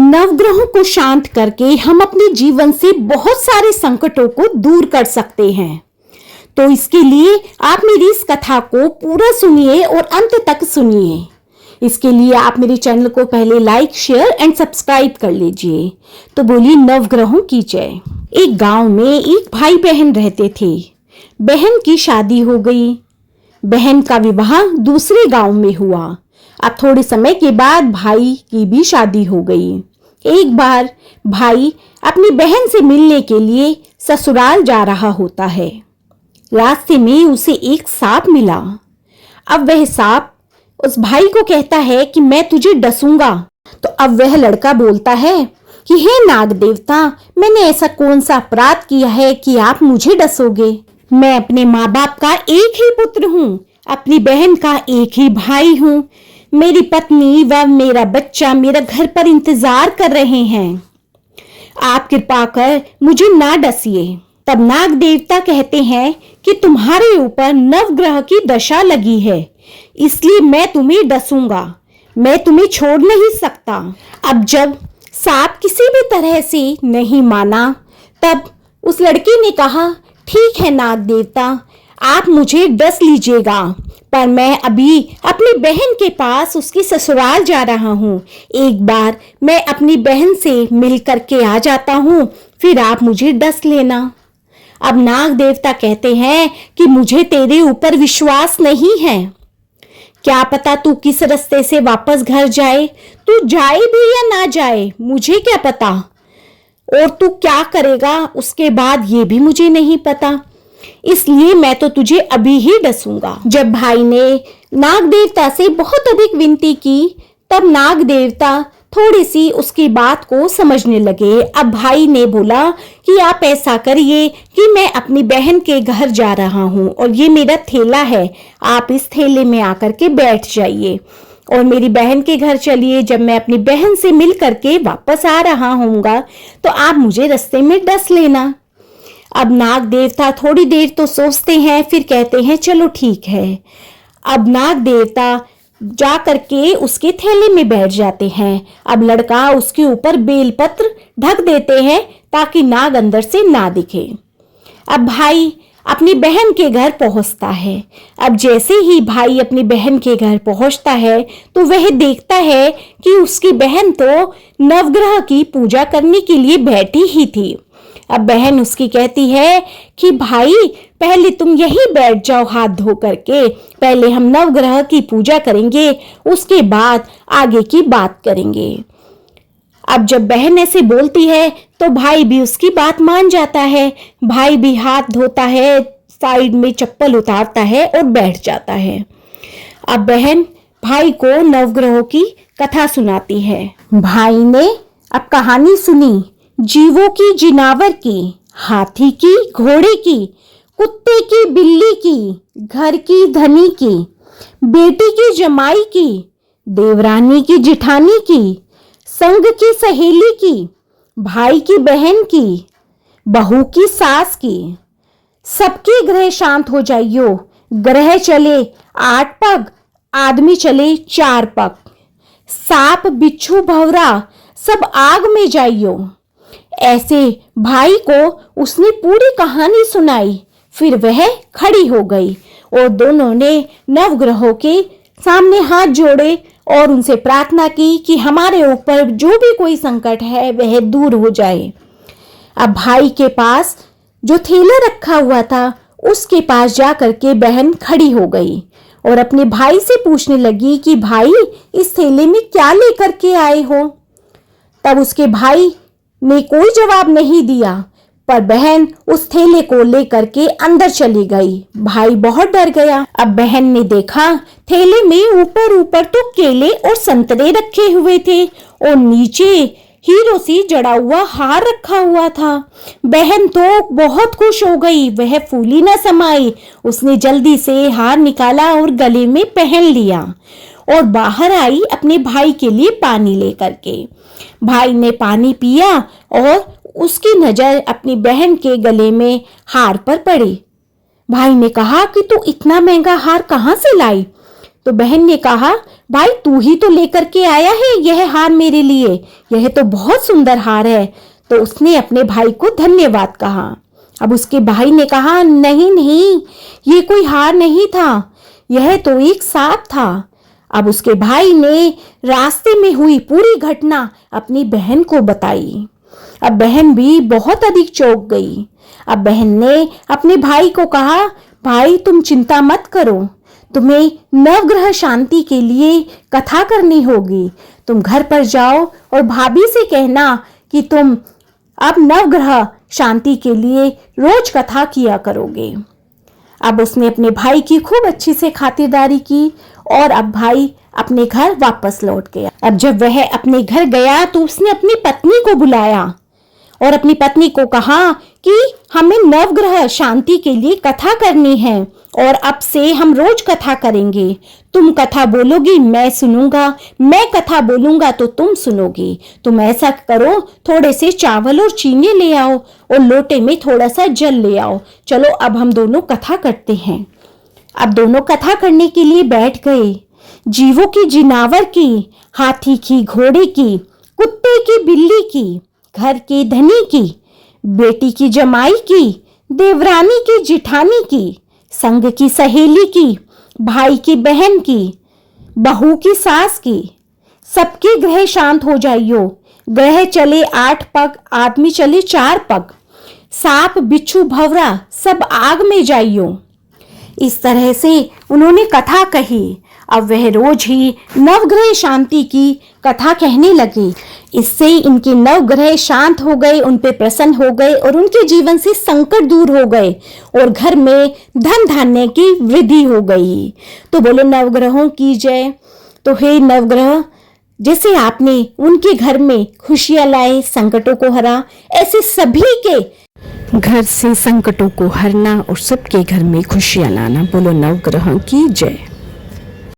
नवग्रहों को शांत करके हम अपने जीवन से बहुत सारे संकटों को दूर कर सकते हैं। तो इसके लिए आप मेरी इस कथा को पूरा सुनिए और अंत तक सुनिए। इसके लिए आप मेरे चैनल को पहले लाइक, शेयर एंड सब्सक्राइब कर लीजिए। तो बोलिए नवग्रहों की जय। एक गांव में एक भाई बहन रहते थे। बहन की शादी हो गई। बहन का विवाह दूसरे गांव में हुआ। अब थोड़े समय के बाद भाई की भी शादी हो गई। एक बार भाई अपनी बहन से मिलने के लिए ससुराल जा रहा होता है। रास्ते में उसे एक सांप मिला। अब वह सांप उस भाई को कहता है कि मैं तुझे डसूंगा। तो अब वह लड़का बोलता है कि हे नाग देवता, मैंने ऐसा कौन सा अपराध किया है कि आप मुझे डसोगे। मैं अपने माँ बाप का एक ही पुत्र हूँ, अपनी बहन का एक ही भाई हूँ। मेरी पत्नी व मेरा बच्चा मेरा घर पर इंतजार कर रहे हैं। आप कृपा कर मुझे ना डसिए। तब नाग देवता कहते हैं कि तुम्हारे ऊपर नवग्रह की दशा लगी है, इसलिए मैं तुम्हें डसूंगा। मैं तुम्हें छोड़ नहीं सकता। अब जब सांप किसी भी तरह से नहीं माना, तब उस लड़की ने कहा, ठीक है नाग देवता, आप मुझे डस लीजिएगा, पर मैं अभी अपनी बहन के पास उसकी ससुराल जा रहा हूँ। एक बार मैं अपनी बहन से मिल करके आ जाता हूँ, फिर आप मुझे डस लेना। अब नाग देवता कहते हैं कि मुझे तेरे ऊपर विश्वास नहीं है। क्या पता तू किस रास्ते से वापस घर जाए, तू जाए भी या ना जाए, मुझे क्या पता। और तू क्या करेगा उसके बाद ये भी मुझे नहीं पता, इसलिए मैं तो तुझे अभी ही डसूंगा। जब भाई ने नाग देवता से बहुत अधिक विनती की, तब नाग देवता थोड़ी सी उसकी बात को समझने लगे। अब भाई ने बोला कि आप ऐसा करिए कि मैं अपनी बहन के घर जा रहा हूँ और ये मेरा थैला है, आप इस थैले में आकर के बैठ जाइए और मेरी बहन के घर चलिए। जब मैं अपनी बहन से मिल करके वापस आ रहा हूँगा तो आप मुझे रास्ते में डस लेना। अब नाग देवता थोड़ी देर तो सोचते हैं, फिर कहते हैं चलो ठीक है। अब नाग देवता जा करके उसके थैले में बैठ जाते हैं। अब लड़का उसके ऊपर बेलपत्र ढक देते हैं ताकि नाग अंदर से ना दिखे। अब भाई अपनी बहन के घर पहुंचता है। अब जैसे ही भाई अपनी बहन के घर पहुंचता है तो वह देखता है कि उसकी बहन तो नवग्रह की पूजा करने के लिए बैठी ही थी। अब बहन उसकी कहती है कि भाई पहले तुम यहीं बैठ जाओ हाथ धो करके, पहले हम नवग्रह की पूजा करेंगे, उसके बाद आगे की बात करेंगे। अब जब बहन ऐसे बोलती है तो भाई भी उसकी बात मान जाता है। भाई भी हाथ धोता है, साइड में चप्पल उतारता है और बैठ जाता है। अब बहन भाई को नवग्रहों की कथा सुनाती है। भाई ने अब कहानी सुनी, जीवों की, जिनावर की, हाथी की, घोड़े की, कुत्ते की, बिल्ली की, घर की, धनी की, बेटी की, जमाई की, देवरानी की, जिठानी की, संग की, सहेली की, भाई की, बहन की, बहू की, सास की, सबके ग्रह शांत हो जाइयो। ग्रह चले 8 पग, आदमी चले 4 पग, सांप, बिच्छू, भंवरा सब आग में जाइयो। ऐसे भाई को उसने पूरी कहानी सुनाई। फिर वह खड़ी हो गई और दोनों ने नवग्रहों के सामने हाथ जोड़े और उनसे प्रार्थना की कि हमारे ऊपर जो भी कोई संकट है वह दूर हो जाए। अब भाई के पास जो थैला रखा हुआ था उसके पास जा करके बहन खड़ी हो गई और अपने भाई से पूछने लगी कि भाई इस थैले में क्या लेकर के आए हो। तब उसके भाई ने कोई जवाब नहीं दिया, पर बहन उस थैले को लेकर के अंदर चली गई। भाई बहुत डर गया। अब बहन ने देखा थैले में ऊपर ऊपर तो केले और संतरे रखे हुए थे और नीचे हीरो सी जड़ा हुआ हार रखा हुआ था। बहन तो बहुत खुश हो गई, वह फूली न समाई। उसने जल्दी से हार निकाला और गले में पहन लिया और बाहर आई अपने भाई के लिए पानी लेकर के। भाई ने पानी पिया और उसकी नजर अपनी बहन के गले में हार पर पड़ी। भाई ने कहा कि तू इतना महंगा हार कहाँ से लाई। तो बहन ने कहा, भाई तू ही तो लेकर के आया है यह हार मेरे लिए, यह तो बहुत सुंदर हार है। तो उसने अपने भाई को धन्यवाद कहा। अब उसके भाई ने कहा, नहीं नहीं, ये कोई हार नहीं था, यह तो एक सांप था। अब उसके भाई ने रास्ते में हुई पूरी घटना अपनी बहन को बताई। अब बहन भी बहुत अधिक चौंक गई। अब बहन ने अपने भाई को कहा, भाई तुम चिंता मत करो, तुम्हें नवग्रह शांति के लिए कथा करनी होगी। तुम घर पर जाओ और भाभी से कहना कि तुम अब नवग्रह शांति के लिए रोज कथा किया करोगे। अब उसने अपने भाई की खूब अच्छी से खातिरदारी की और अब भाई अपने घर वापस लौट गया। अब जब वह अपने घर गया तो उसने अपनी पत्नी को बुलाया और अपनी पत्नी को कहा कि हमें नवग्रह शांति के लिए कथा करनी है और अब से हम रोज कथा करेंगे। तुम कथा बोलोगी मैं सुनूंगा, मैं कथा बोलूंगा तो तुम सुनोगी। तुम ऐसा करो, थोड़े से चावल और चीनी ले आओ और लोटे में थोड़ा सा जल ले आओ। चलो अब हम दोनों कथा करते हैं। अब दोनों कथा करने के लिए बैठ गए। जीवों की, जिनावर की, हाथी की, घोड़े की, कुत्ते की, बिल्ली की, घर की धनी की, बेटी की जमाई की, देवरानी की, जिठानी की, संग की सहेली की, भाई की बहन की, बहू की सास की, सबके ग्रह शांत हो जाइयो। ग्रह चले 8 पग, आदमी चले 4 पग, सांप बिच्छू भंवरा सब आग में जाइयो। इस तरह से उन्होंने कथा कही। अब वह रोज ही नवग्रह शांति की कथा कहने लगे। इससे इनके नवग्रह शांत हो गए, उन पे प्रसन्न हो गए और उनके जीवन से संकट दूर हो गए और घर में धन धान्य की वृद्धि हो गई। तो बोलो नवग्रहों की जय। तो हे नवग्रह, जैसे आपने उनके घर में खुशियां लाए, संकटों को हरा, ऐसे सभी के घर से संकटों को हरना और सबके घर में खुशियां लाना। बोलो नवग्रहों की जय।